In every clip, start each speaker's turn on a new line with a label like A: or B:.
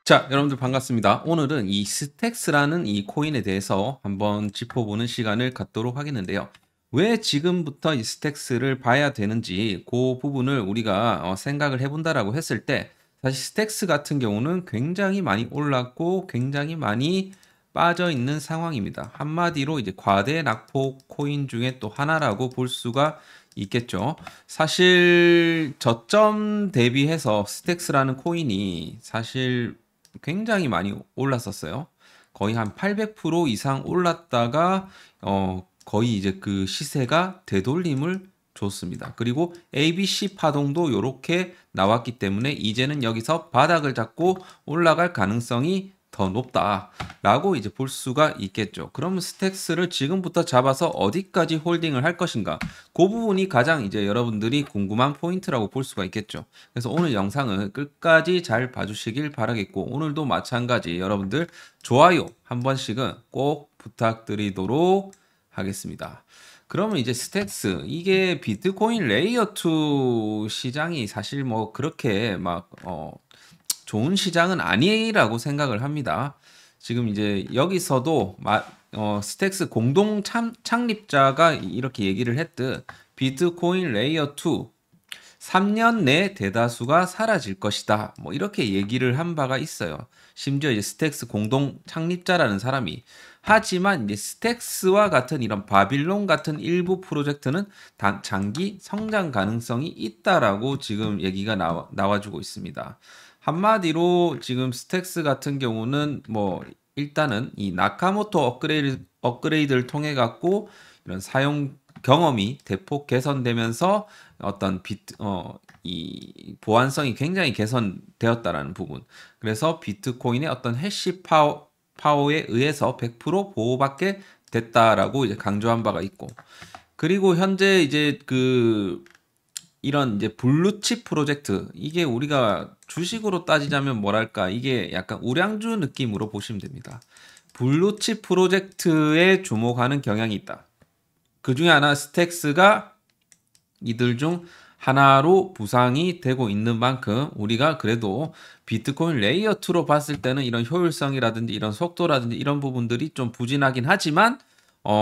A: 자, 여러분들 반갑습니다. 오늘은 이 스택스라는 이 코인에 대해서 한번 짚어보는 시간을 갖도록 하겠는데요. 왜 지금부터 이 스택스를 봐야 되는지 그 부분을 우리가 생각을 해본다라고 했을 때 사실 스택스 같은 경우는 굉장히 많이 올랐고 굉장히 많이 빠져 있는 상황입니다. 한마디로 이제 과대 낙폭 코인 중에 또 하나라고 볼 수가 있겠죠. 사실 저점 대비해서 스택스라는 코인이 사실 굉장히 많이 올랐었어요. 거의 한 800% 이상 올랐다가 거의 이제 그 시세가 되돌림을 줬습니다. 그리고 ABC 파동도 이렇게 나왔기 때문에 이제는 여기서 바닥을 잡고 올라갈 가능성이 더 높다라고 이제 볼 수가 있겠죠. 그러면 스택스를 지금부터 잡아서 어디까지 홀딩을 할 것인가? 그 부분이 가장 이제 여러분들이 궁금한 포인트라고 볼 수가 있겠죠. 그래서 오늘 영상은 끝까지 잘 봐주시길 바라겠고, 오늘도 마찬가지 여러분들 좋아요 한 번씩은 꼭 부탁드리도록 하겠습니다. 그러면 이제 스택스, 이게 비트코인 레이어 2 시장이 사실 뭐 그렇게 막 좋은 시장은 아니라고 생각을 합니다. 지금 이제 여기서도 스택스 공동 창립자가 이렇게 얘기를 했듯 비트코인 레이어 2 3년 내 대다수가 사라질 것이다. 뭐 이렇게 얘기를 한 바가 있어요. 심지어 이제 스택스 공동 창립자라는 사람이. 하지만 이제 스택스와 같은 이런 바빌론 같은 일부 프로젝트는 장기 성장 가능성이 있다라고 지금 얘기가 나와주고 있습니다. 한마디로 지금 스택스 같은 경우는 뭐 일단은 이 나카모토 업그레이드를 통해 갖고 이런 사용 경험이 대폭 개선되면서 어떤 이 보안성이 굉장히 개선되었다라는 부분. 그래서 비트코인의 어떤 해시 파워에 의해서 100% 보호받게 됐다라고 이제 강조한 바가 있고. 그리고 현재 이제 이런 이제 블루칩 프로젝트, 이게 우리가 주식으로 따지자면 뭐랄까, 이게 약간 우량주 느낌으로 보시면 됩니다. 블루칩 프로젝트에 주목하는 경향이 있다. 그 중에 하나 스택스가 이들 중 하나로 부상이 되고 있는 만큼 우리가 그래도 비트코인 레이어 2로 봤을 때는 이런 효율성이라든지 이런 속도라든지 이런 부분들이 좀 부진하긴 하지만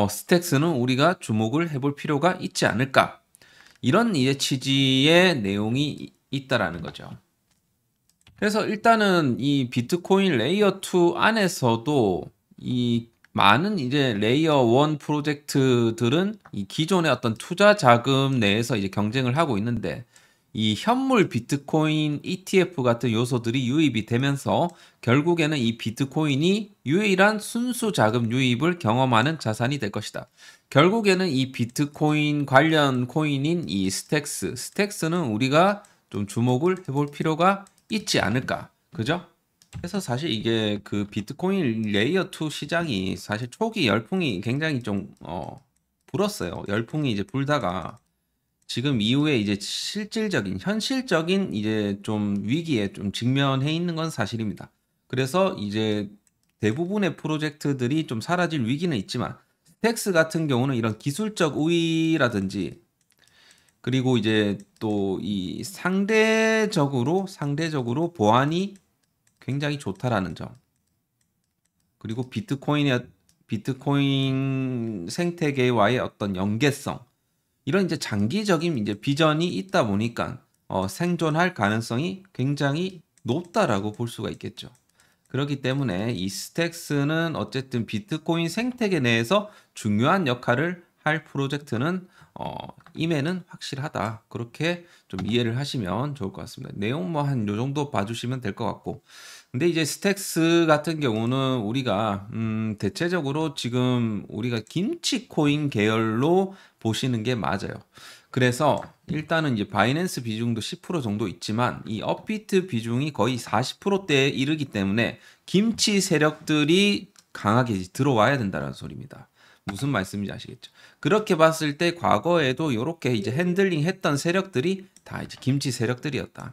A: 스택스는 우리가 주목을 해볼 필요가 있지 않을까, 이런 이제 취지의 내용이 있다라는 거죠. 그래서 일단은 이 비트코인 레이어 2 안에서도 이 많은 이제 레이어 1 프로젝트들은 이 기존의 어떤 투자 자금 내에서 이제 경쟁을 하고 있는데, 이 현물 비트코인 ETF 같은 요소들이 유입이 되면서 결국에는 이 비트코인이 유일한 순수 자금 유입을 경험하는 자산이 될 것이다. 결국에는 이 비트코인 관련 코인인 이 스택스는 우리가 좀 주목을 해볼 필요가 있지 않을까. 그죠? 그래서 사실 이게 그 비트코인 레이어 2 시장이 사실 초기 열풍이 굉장히 좀 불었어요. 열풍이 이제 불다가 지금 이후에 이제 실질적인 현실적인 이제 좀 위기에 좀 직면해 있는 건 사실입니다. 그래서 이제 대부분의 프로젝트들이 좀 사라질 위기는 있지만 스택스 같은 경우는 이런 기술적 우위라든지, 그리고 이제 또 이 상대적으로 보안이 굉장히 좋다라는 점. 그리고 비트코인 생태계와의 어떤 연계성. 이런 이제 장기적인 이제 비전이 있다 보니까 생존할 가능성이 굉장히 높다라고 볼 수가 있겠죠. 그렇기 때문에 이 스택스는 어쨌든 비트코인 생태계 내에서 중요한 역할을 할 프로젝트는 임에는 확실하다. 그렇게 좀 이해를 하시면 좋을 것 같습니다. 내용 뭐 한 요 정도 봐주시면 될 것 같고. 근데 이제 스택스 같은 경우는 우리가 대체적으로 지금 우리가 김치 코인 계열로 보시는 게 맞아요. 그래서 일단은 이제 바이낸스 비중도 10% 정도 있지만 이 업비트 비중이 거의 40%대에 이르기 때문에 김치 세력들이 강하게 들어와야 된다는 소리입니다. 무슨 말씀인지 아시겠죠? 그렇게 봤을 때 과거에도 이렇게 이제 핸들링 했던 세력들이 다 이제 김치 세력들이었다.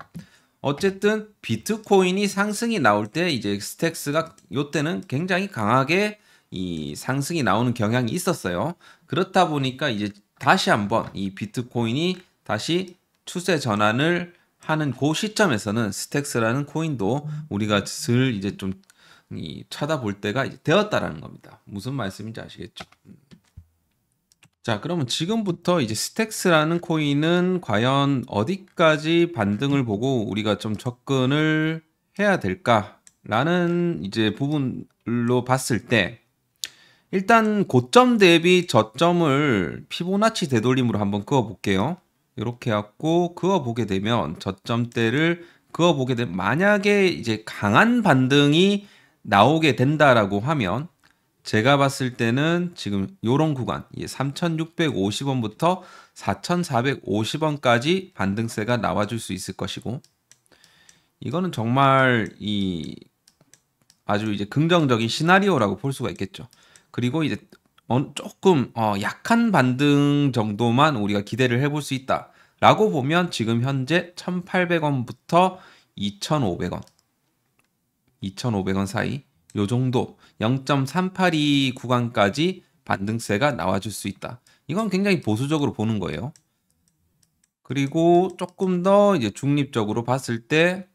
A: 어쨌든 비트코인이 상승이 나올 때 이제 스택스가 요때는 굉장히 강하게 이 상승이 나오는 경향이 있었어요. 그렇다 보니까 이제 다시 한번 이 비트코인이 다시 추세 전환을 하는 그 시점에서는 스택스라는 코인도 우리가 슬 이제 좀 찾아볼 때가 이제 되었다라는 겁니다. 무슨 말씀인지 아시겠죠? 자, 그러면 지금부터 이제 스택스라는 코인은 과연 어디까지 반등을 보고 우리가 좀 접근을 해야 될까라는 이제 부분로 봤을 때 일단 고점 대비 저점을 피보나치 되돌림으로 한번 그어 볼게요. 이렇게 해갖고 그어 보게 되면 저점대를 그어 보게 되면 만약에 이제 강한 반등이 나오게 된다라고 하면 제가 봤을 때는 지금 요런 구간 3,650원부터 4,450원까지 반등세가 나와줄 수 있을 것이고 이거는 정말 아주 이제 긍정적인 시나리오라고 볼 수가 있겠죠. 그리고 이제 조금 약한 반등 정도만 우리가 기대를 해볼 수 있다라고 보면 지금 현재 1,800원부터 2,500원, 2,500원 사이 요 정도 0.382 구간까지 반등세가 나와줄 수 있다. 이건 굉장히 보수적으로 보는 거예요. 그리고 조금 더 이제 중립적으로 봤을 때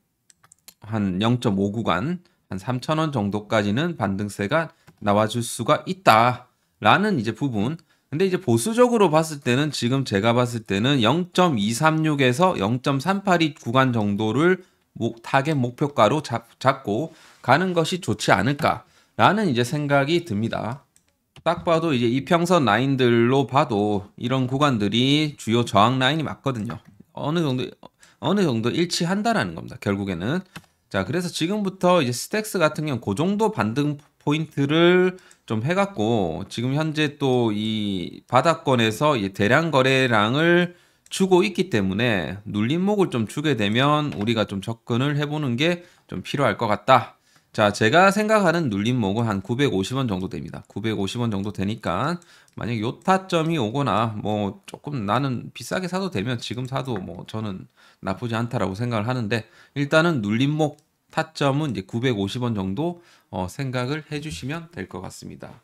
A: 한 0.5 구간, 한 3,000원 정도까지는 반등세가 나와줄 수가 있다라는 이제 부분. 근데 이제 보수적으로 봤을 때는 지금 제가 봤을 때는 0.236에서 0.382 구간 정도를 타겟 목표가로 잡고 가는 것이 좋지 않을까라는 이제 생각이 듭니다. 딱 봐도 이제 이평선 라인들로 봐도 이런 구간들이 주요 저항 라인이 맞거든요. 어느 정도 일치한다라는 겁니다. 결국에는. 자, 그래서 지금부터 이제 스택스 같은 경우는 그 정도 반등 포인트를 좀 해갖고 지금 현재 또 이 바닥권에서 이제 대량 거래량을 주고 있기 때문에 눌림목을 좀 주게 되면 우리가 좀 접근을 해보는 게 좀 필요할 것 같다. 자, 제가 생각하는 눌림목은 한 950원 정도 됩니다. 950원 정도 되니까 만약 요 타점이 오거나 뭐 조금 나는 비싸게 사도 되면 지금 사도 뭐 저는 나쁘지 않다라고 생각을 하는데 일단은 눌림목 타점은 이제 950원 정도 생각을 해주시면 될 것 같습니다.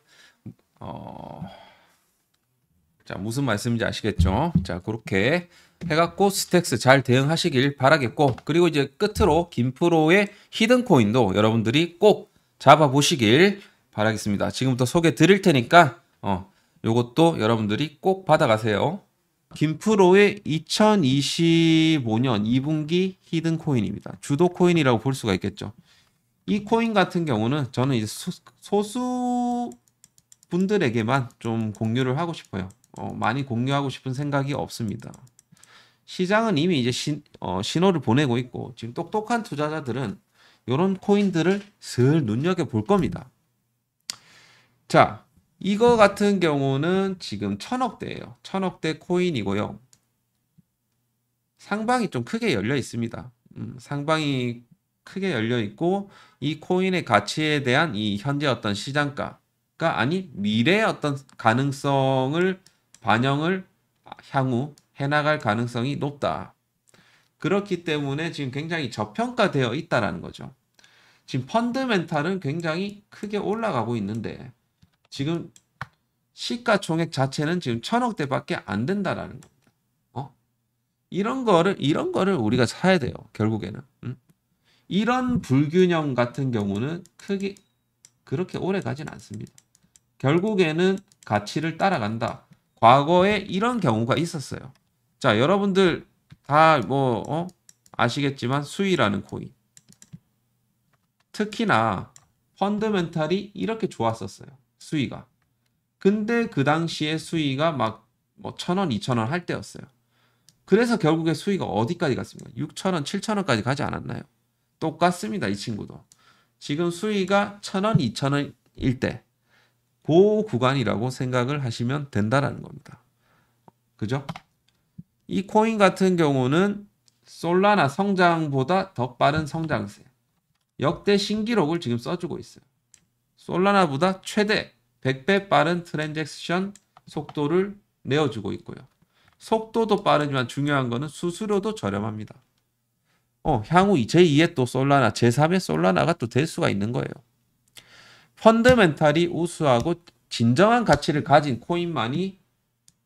A: 자, 무슨 말씀인지 아시겠죠? 자, 그렇게 해갖고 스택스 잘 대응하시길 바라겠고, 그리고 이제 끝으로 김프로의 히든 코인도 여러분들이 꼭 잡아보시길 바라겠습니다. 지금부터 소개 드릴 테니까, 요것도 여러분들이 꼭 받아가세요. 김프로의 2025년 2분기 히든 코인입니다. 주도 코인이라고 볼 수가 있겠죠. 이 코인 같은 경우는 저는 이제 소수 분들에게만 좀 공유를 하고 싶어요. 많이 공유하고 싶은 생각이 없습니다. 시장은 이미 이제 신호를 보내고 있고 지금 똑똑한 투자자들은 이런 코인들을 슬 눈여겨볼 겁니다. 자, 이거 같은 경우는 지금 1,000억대예요. 1,000억대 코인이고요. 상방이 좀 크게 열려 있습니다. 상방이 크게 열려 있고 이 코인의 가치에 대한 이 현재 어떤 시장가가 아닌 미래의 어떤 가능성을 반영을 향후 해나갈 가능성이 높다. 그렇기 때문에 지금 굉장히 저평가되어 있다라는 거죠. 지금 펀드멘탈은 굉장히 크게 올라가고 있는데 지금 시가총액 자체는 지금 1,000억대밖에 안 된다라는 겁니다. 이런 거를 우리가 사야 돼요. 결국에는. 이런 불균형 같은 경우는 크게 그렇게 오래 가진 않습니다. 결국에는 가치를 따라간다. 과거에 이런 경우가 있었어요. 자, 여러분들 다 아시겠지만 수위라는 코인. 특히나 펀드멘탈이 이렇게 좋았었어요. 수위가. 근데 그 당시에 수위가 막 1,000원, 2,000원 할 때였어요. 그래서 결국에 수위가 어디까지 갔습니까? 6,000원, 7,000원까지 가지 않았나요? 똑같습니다. 이 친구도. 지금 수위가 1,000원, 2,000원일 때 그 구간이라고 생각을 하시면 된다라는 겁니다. 그죠? 이 코인 같은 경우는 솔라나 성장보다 더 빠른 성장세. 역대 신기록을 지금 써주고 있어요. 솔라나보다 최대 100배 빠른 트랜잭션 속도를 내어주고 있고요. 속도도 빠르지만 중요한 거는 수수료도 저렴합니다. 향후 제2의 또 솔라나, 제3의 솔라나가 또 될 수가 있는 거예요. 펀드멘탈이 우수하고 진정한 가치를 가진 코인만이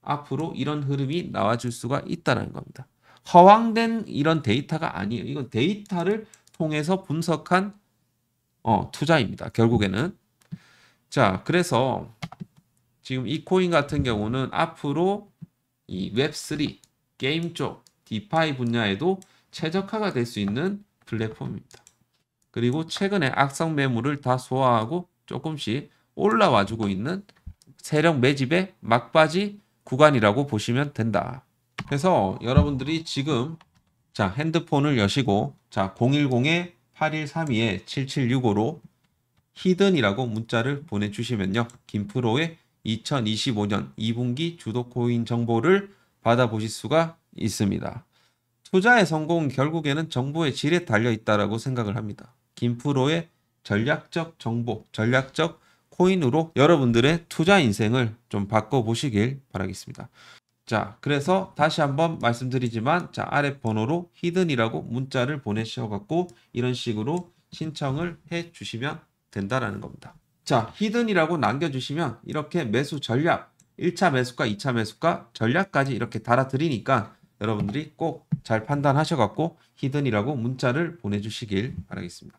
A: 앞으로 이런 흐름이 나와줄 수가 있다는 겁니다. 허황된 이런 데이터가 아니에요. 이건 데이터를 통해서 분석한 투자입니다. 결국에는. 자, 그래서 지금 이 코인 같은 경우는 앞으로 이 웹3 게임 쪽 디파이 분야에도 최적화가 될 수 있는 플랫폼입니다. 그리고 최근에 악성 매물을 다 소화하고 조금씩 올라와 주고 있는 세력 매집의 막바지 구간이라고 보시면 된다. 그래서 여러분들이 지금 자, 핸드폰을 여시고 자, 010-8132-7765로 히든이라고 문자를 보내주시면요. 김프로의 2025년 2분기 주도 코인 정보를 받아보실 수가 있습니다. 투자의 성공은 결국에는 정보의 질에 달려 있다라고 생각을 합니다. 김프로의 전략적 정보, 전략적 코인으로 여러분들의 투자 인생을 좀 바꿔보시길 바라겠습니다. 자, 그래서 다시 한번 말씀드리지만 자, 아래 번호로 히든이라고 문자를 보내셔갖고 이런 식으로 신청을 해 주시면 된다라는 겁니다. 자, 히든이라고 남겨주시면 이렇게 매수 전략, 1차 매수가, 2차 매수가 전략까지 이렇게 달아드리니까 여러분들이 꼭 잘 판단하셔갖고 히든이라고 문자를 보내주시길 바라겠습니다.